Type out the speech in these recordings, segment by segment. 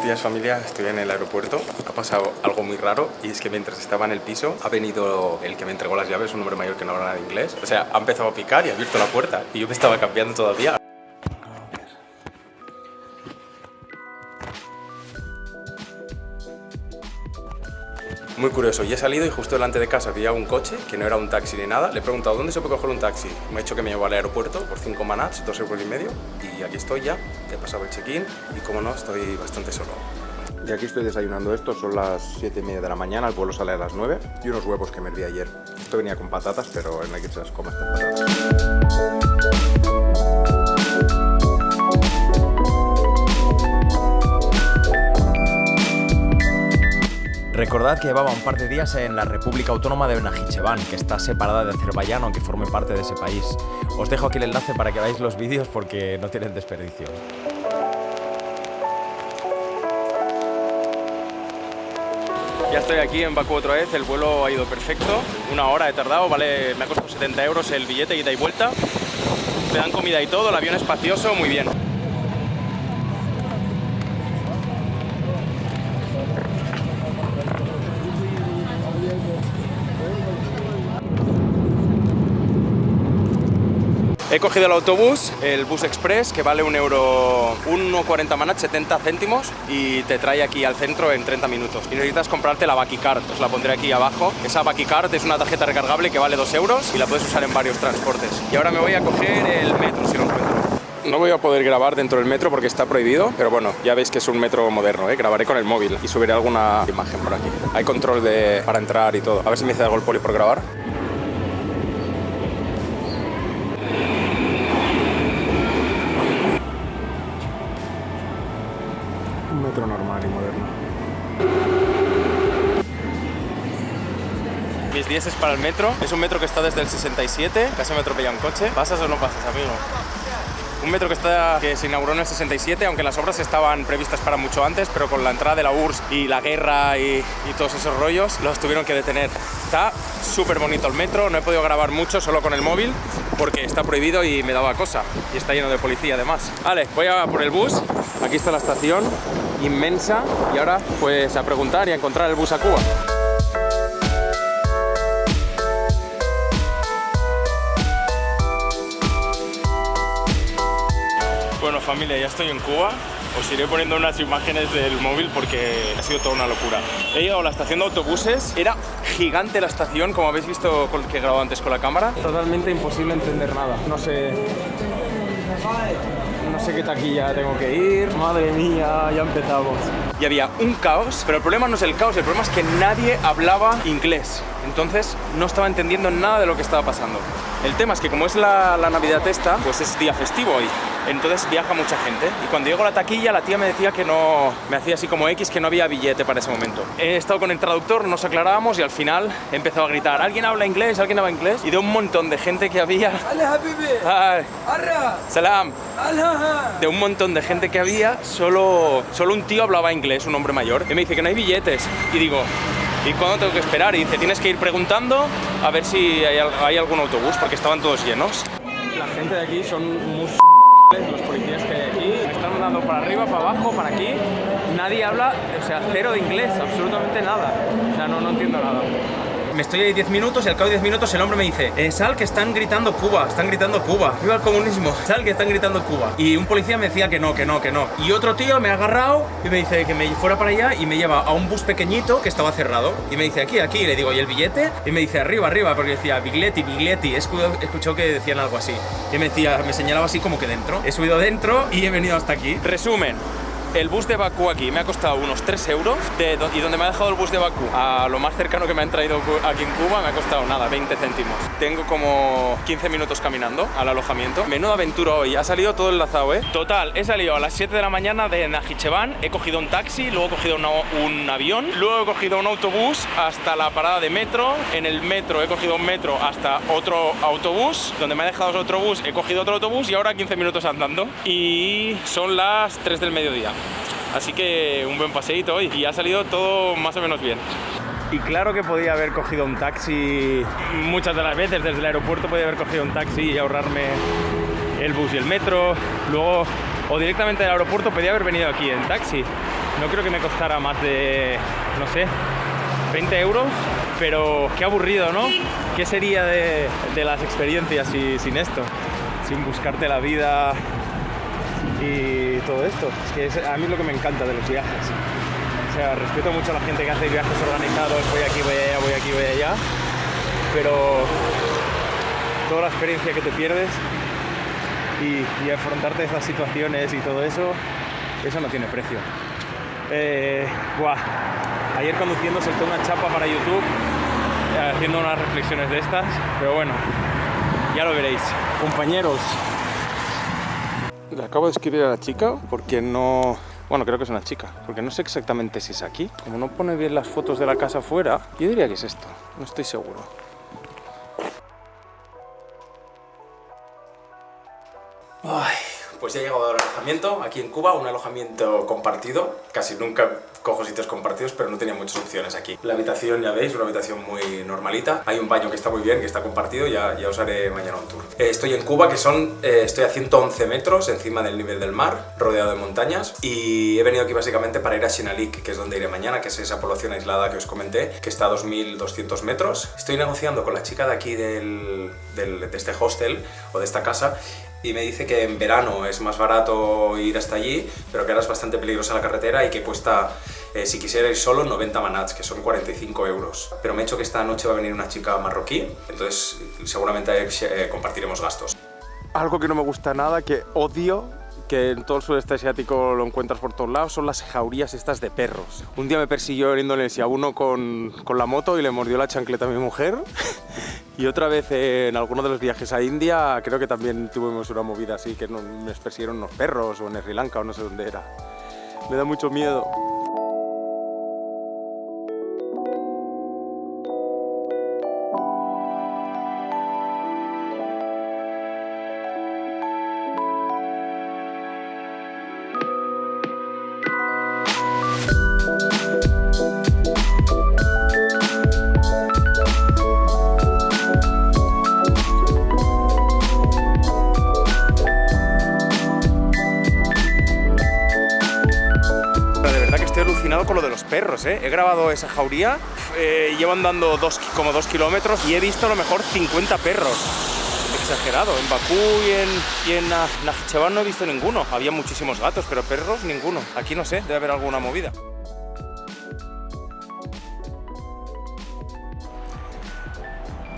días, familia, estoy en el aeropuerto. Ha pasado algo muy raro y es que mientras estaba en el piso ha venido el que me entregó las llaves, un hombre mayor que no habla nada de inglés. O sea, ha empezado a picar y ha abierto la puerta y yo me estaba cambiando todavía. Muy curioso, y he salido y justo delante de casa había un coche que no era un taxi ni nada. Le he preguntado dónde se puede coger un taxi. Me ha dicho que me llevó al aeropuerto por 5 manats, 2,5 €. Y aquí estoy ya, he pasado el check-in y como no, estoy bastante solo. Y aquí estoy desayunando esto, son las 7:30 de la mañana, el vuelo sale a las 9. Y unos huevos que me herví ayer. Esto venía con patatas, pero no hay que se las coma estas patatas. Recordad que llevaba un par de días en la República Autónoma de Najicheván, que está separada de Azerbaiyán, aunque forme parte de ese país. Os dejo aquí el enlace para que veáis los vídeos porque no tienen desperdicio. Ya estoy aquí en Bakú otra vez, el vuelo ha ido perfecto, 1 hora he tardado, vale, me ha costado 70 € el billete ida y vuelta. Me dan comida y todo, el avión espacioso, muy bien. He cogido el autobús, el bus express, que vale 1,40 manat, 70 céntimos, y te trae aquí al centro en 30 minutos. Y necesitas comprarte la Bakicard, os la pondré aquí abajo. Esa Bakicard es una tarjeta recargable que vale 2 € y la puedes usar en varios transportes. Y ahora me voy a coger el metro, si lo encuentro. No voy a poder grabar dentro del metro porque está prohibido, pero bueno, ya veis que es un metro moderno, ¿eh? Grabaré con el móvil y subiré alguna imagen por aquí. Hay control para entrar y todo. A ver si me dice algo el poli por grabar. Un metro normal y moderno. Mis 10 es para el metro. Es un metro que está desde el 67. Casi me atropella un coche. ¿Pasas o no pasas, amigo? Un metro que se inauguró en el 67, aunque las obras estaban previstas para mucho antes, pero con la entrada de la URSS y la guerra y todos esos rollos, los tuvieron que detener. Está súper bonito el metro, no he podido grabar mucho solo con el móvil porque está prohibido y me daba cosa. Y está lleno de policía además. Vale, voy a por el bus. Aquí está la estación, inmensa. Y ahora pues a preguntar y a encontrar el bus a Cuba. Bueno, familia, ya estoy en Cuba. Os iré poniendo unas imágenes del móvil porque ha sido toda una locura. He llegado a la estación de autobuses. Era gigante la estación, como habéis visto que he grabado antes con la cámara. Totalmente imposible entender nada. No sé qué taquilla tengo que ir. Madre mía, ya empezamos. Y había un caos, pero el problema no es el caos, el problema es que nadie hablaba inglés. Entonces no estaba entendiendo nada de lo que estaba pasando. El tema es que como es la Navidad esta, pues es día festivo hoy. Entonces viaja mucha gente. Y cuando llego a la taquilla, la tía me decía que no... Me hacía así como X, que no había billete para ese momento. He estado con el traductor, nos aclarábamos y al final he empezado a gritar: ¿alguien habla inglés? ¿Alguien habla inglés? Y de un montón de gente que había... Salam. De un montón de gente que había, solo un tío hablaba inglés, un hombre mayor. Y me dice que no hay billetes. Y digo... ¿Y cuándo tengo que esperar? Y dice, tienes que ir preguntando a ver si hay algún autobús, porque estaban todos llenos. La gente de aquí son muy los policías que hay aquí. Me están mandando para arriba, para abajo, para aquí. Nadie habla, o sea, cero de inglés, absolutamente nada. O sea, no entiendo nada. Me estoy ahí 10 minutos y al cabo de 10 minutos el hombre me dice: sal, que están gritando Cuba, viva el comunismo, sal, que están gritando Cuba. Y un policía me decía que no. Y otro tío me ha agarrado y me dice que me fuera para allá y me lleva a un bus pequeñito que estaba cerrado. Y me dice aquí, y le digo, ¿y el billete? Y me dice arriba, porque decía Biglietti, escuchó que decían algo así. Y me señalaba así como que dentro. He subido dentro y he venido hasta aquí. Resumen. El bus de Bakú aquí me ha costado unos 3 € y donde me ha dejado el bus de Bakú a lo más cercano que me han traído aquí en Cuba me ha costado nada, 20 céntimos. Tengo como 15 minutos caminando al alojamiento. Menuda aventura hoy, ha salido todo enlazado, ¿eh? Total, he salido a las 7 de la mañana de Najicheván, he cogido un taxi, luego he cogido un avión, luego he cogido un autobús hasta la parada de metro. En el metro he cogido un metro hasta otro autobús, donde me ha dejado otro bus, he cogido otro autobús y ahora 15 minutos andando. Y son las 3 del mediodía. Así que un buen paseíto hoy y ha salido todo más o menos bien. Y claro que podía haber cogido un taxi muchas de las veces, desde el aeropuerto podía haber cogido un taxi y ahorrarme el bus y el metro. Luego o directamente del aeropuerto. Podía haber venido aquí en taxi. No creo que me costara más de, no sé, 20 euros, pero qué aburrido, ¿no? ¿Qué sería de las experiencias sin esto? Sin buscarte la vida y todo esto. Es que a mí es lo que me encanta de los viajes. O sea, respeto mucho a la gente que hace viajes organizados, voy aquí, voy allá, voy aquí, voy allá, pero toda la experiencia que te pierdes y afrontarte esas situaciones y todo eso, eso no tiene precio. Ayer conduciendo solté una chapa para YouTube haciendo unas reflexiones de estas, pero bueno, ya lo veréis. Compañeros, le acabo de escribir a la chica porque no... Bueno, creo que es una chica, porque no sé exactamente si es aquí. Como no pone bien las fotos de la casa afuera, yo diría que es esto, no estoy seguro. Ay, pues ya he llegado al alojamiento, aquí en Cuba, un alojamiento compartido. Casi nunca cojo sitios compartidos, pero no tenía muchas opciones aquí. La habitación, ya veis, una habitación muy normalita. Hay un baño que está muy bien, que está compartido, ya os haré mañana un tour. Estoy en Cuba, que estoy a 111 metros encima del nivel del mar, rodeado de montañas, y he venido aquí básicamente para ir a Shinalik, que es donde iré mañana, que es esa población aislada que os comenté, que está a 2.200 metros. Estoy negociando con la chica de aquí de este hostel, o de esta casa, y me dice que en verano es más barato ir hasta allí, pero que ahora es bastante peligrosa la carretera y que cuesta, si quisiera ir solo, 90 manats, que son 45 euros. Pero me ha dicho que esta noche va a venir una chica marroquí, entonces seguramente compartiremos gastos. Algo que no me gusta nada, que odio, que en todo el sudeste asiático lo encuentras por todos lados, son las jaurías estas de perros. Un día me persiguió en Indonesia uno con la moto y le mordió la chancleta a mi mujer. Y otra vez en alguno de los viajes a India creo que también tuvimos una movida así, que nos persiguieron unos perros, o en Sri Lanka o no sé dónde era. Me da mucho miedo. Con lo de los perros, He grabado esa jauría, llevo andando como 2 kilómetros y he visto a lo mejor 50 perros. Exagerado. En Bakú y en Najicheván no he visto ninguno. Había muchísimos gatos, pero perros ninguno. Aquí no sé, debe haber alguna movida.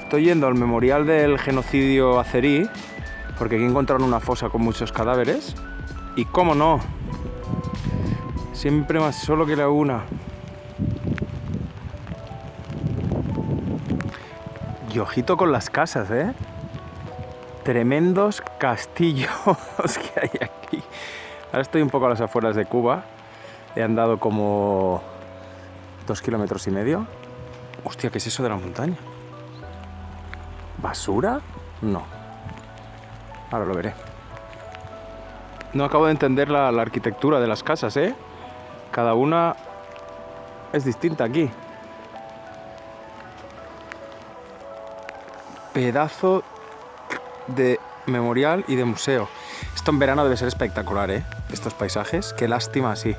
Estoy yendo al memorial del genocidio azerí, porque aquí encontraron una fosa con muchos cadáveres. Y cómo no, siempre más solo que la una. Y ojito con las casas, Tremendos castillos que hay aquí. Ahora estoy un poco a las afueras de Cuba. He andado como 2,5 kilómetros. Hostia, ¿qué es eso de la montaña? ¿Basura? No. Ahora lo veré. No acabo de entender la arquitectura de las casas, Cada una es distinta aquí. Pedazo de memorial y de museo. Esto en verano debe ser espectacular, Estos paisajes. Qué lástima, sí.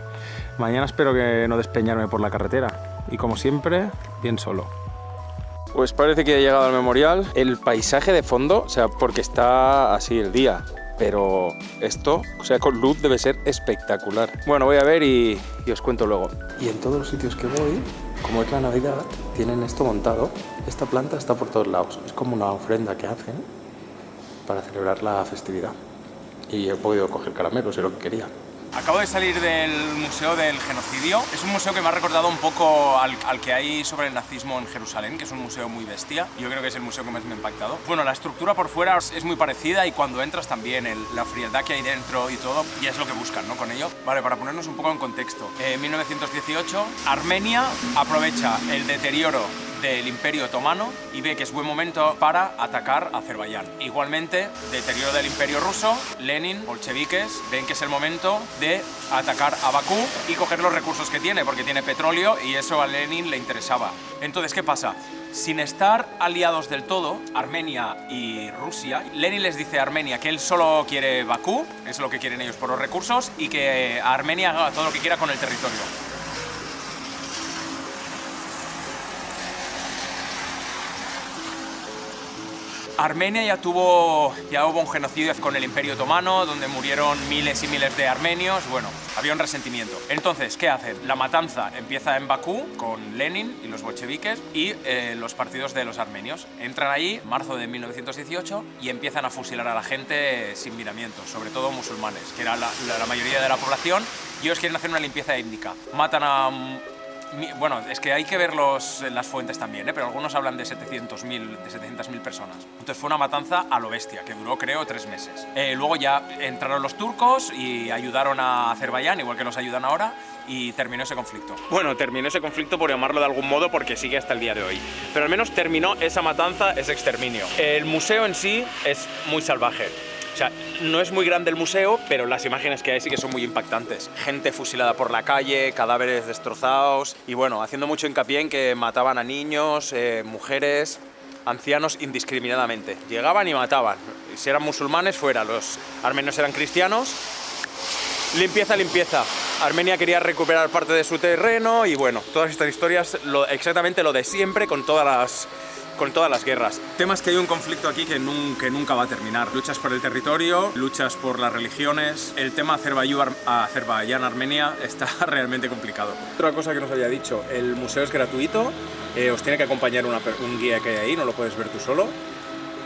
Mañana espero que no despeñarme por la carretera. Y como siempre, bien solo. Pues parece que he llegado al memorial. El paisaje de fondo, o sea, porque está así el día. Pero esto, o sea, con luz debe ser espectacular. Bueno, voy a ver y os cuento luego. Y en todos los sitios que voy, como es la Navidad, tienen esto montado. Esta planta está por todos lados. Es como una ofrenda que hacen para celebrar la festividad. Y he podido coger caramelos, es lo que quería. Acabo de salir del Museo del Genocidio. Es un museo que me ha recordado un poco al que hay sobre el nazismo en Jerusalén, que es un museo muy bestia. Yo creo que es el museo que más me ha impactado. Bueno, la estructura por fuera es muy parecida y cuando entras también la frialdad que hay dentro y todo, y es lo que buscan, ¿no? Con ello. Vale, para ponernos un poco en contexto. En 1918, Armenia aprovecha el deterioro del Imperio Otomano y ve que es buen momento para atacar a Azerbaiyán. Igualmente, deterioro del Imperio Ruso, Lenin, bolcheviques, ven que es el momento de atacar a Bakú y coger los recursos que tiene, porque tiene petróleo y eso a Lenin le interesaba. Entonces, ¿qué pasa? Sin estar aliados del todo, Armenia y Rusia, Lenin les dice a Armenia que él solo quiere Bakú, es lo que quieren ellos por los recursos, y que Armenia haga todo lo que quiera con el territorio. Armenia ya hubo un genocidio con el Imperio Otomano, donde murieron miles y miles de armenios. Bueno, había un resentimiento. Entonces, ¿qué hacen? La matanza empieza en Bakú con Lenin y los bolcheviques y los partidos de los armenios. Entran allí en marzo de 1918 y empiezan a fusilar a la gente sin miramientos, sobre todo musulmanes, que era la mayoría de la población, y ellos quieren hacer una limpieza étnica. Matan a... Bueno, es que hay que ver las fuentes también, pero algunos hablan de 700.000 personas. Entonces fue una matanza a lo bestia, que duró creo 3 meses. Luego ya entraron los turcos y ayudaron a Azerbaiyán, igual que los ayudan ahora, y terminó ese conflicto. Bueno, terminó ese conflicto por llamarlo de algún modo, porque sigue hasta el día de hoy. Pero al menos terminó esa matanza, ese exterminio. El museo en sí es muy salvaje. O sea, no es muy grande el museo, pero las imágenes que hay sí que son muy impactantes. Gente fusilada por la calle, cadáveres destrozados y bueno, haciendo mucho hincapié en que mataban a niños, mujeres, ancianos indiscriminadamente. Llegaban y mataban. Si eran musulmanes, fuera. Los armenios eran cristianos. Limpieza, limpieza. Armenia quería recuperar parte de su terreno y bueno, todas estas historias, exactamente lo de siempre con todas las guerras. Temas que hay un conflicto aquí que nunca va a terminar. Luchas por el territorio, luchas por las religiones. El tema Azerbaiyán-Armenia está realmente complicado. Otra cosa que nos había dicho, el museo es gratuito, os tiene que acompañar un guía que hay ahí, no lo puedes ver tú solo.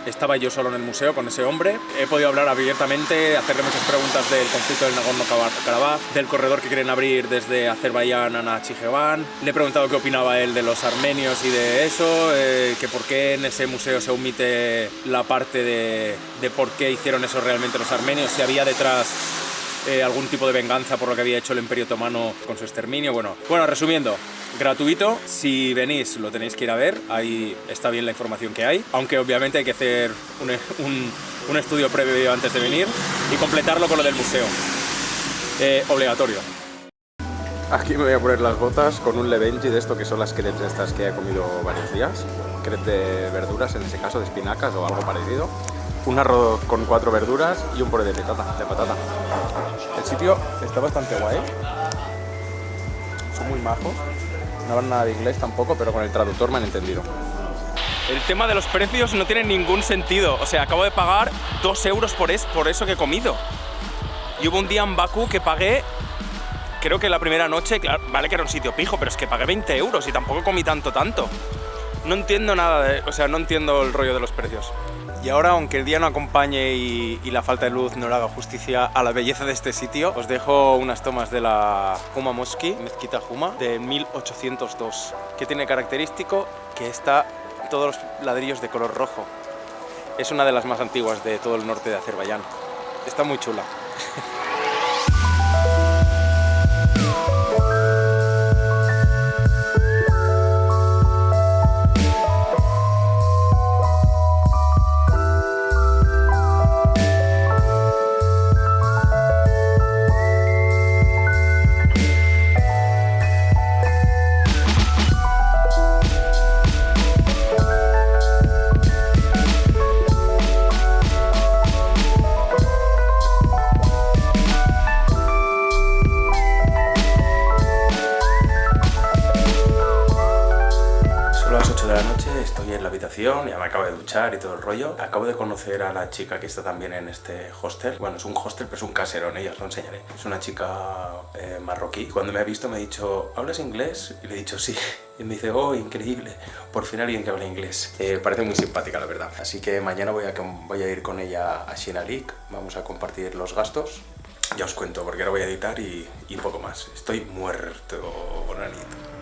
Estaba yo solo en el museo con ese hombre. He podido hablar abiertamente, hacerle muchas preguntas del conflicto del Nagorno-Karabaj, del corredor que quieren abrir desde Azerbaiyán a Nakhchivan. Le he preguntado qué opinaba él de los armenios y de eso, que por qué en ese museo se omite la parte de por qué hicieron eso realmente los armenios, si había detrás algún tipo de venganza por lo que había hecho el Imperio Otomano con su exterminio. Bueno, resumiendo, gratuito, si venís lo tenéis que ir a ver, ahí está bien la información que hay, aunque obviamente hay que hacer un estudio previo antes de venir y completarlo con lo del museo, obligatorio. Aquí me voy a poner las botas con un lebenji de esto que son las crepes estas que he comido varios días, crepes de verduras, en ese caso de espinacas o algo parecido. Un arroz con 4 verduras y un puré de patata. El sitio está bastante guay. Son muy majos. No hablan nada de inglés tampoco, pero con el traductor me han entendido. El tema de los precios no tiene ningún sentido. O sea, acabo de pagar 2 euros por eso que he comido. Y hubo un día en Bakú que pagué, creo que la primera noche, claro, vale que era un sitio pijo, pero es que pagué 20 euros y tampoco comí tanto. No entiendo nada, no entiendo el rollo de los precios. Y ahora, aunque el día no acompañe y la falta de luz no le haga justicia a la belleza de este sitio, os dejo unas tomas de la Huma Mosque, Mezquita Huma, de 1802, que tiene característico que está todos los ladrillos de color rojo. Es una de las más antiguas de todo el norte de Azerbaiyán. Está muy chula. Estoy en la habitación, ya me acabo de duchar y todo el rollo. Acabo de conocer a la chica que está también en este hostel. Bueno, es un hostel, pero es un caserón, ella os lo enseñaré. Es una chica marroquí. Cuando me ha visto me ha dicho, ¿hablas inglés? Y le he dicho sí. Y me dice, oh, increíble, por fin alguien que habla inglés. Parece muy simpática, la verdad. Así que mañana voy a ir con ella a Shinalik. Vamos a compartir los gastos. Ya os cuento, porque ahora voy a editar y poco más. Estoy muerto, bonanito.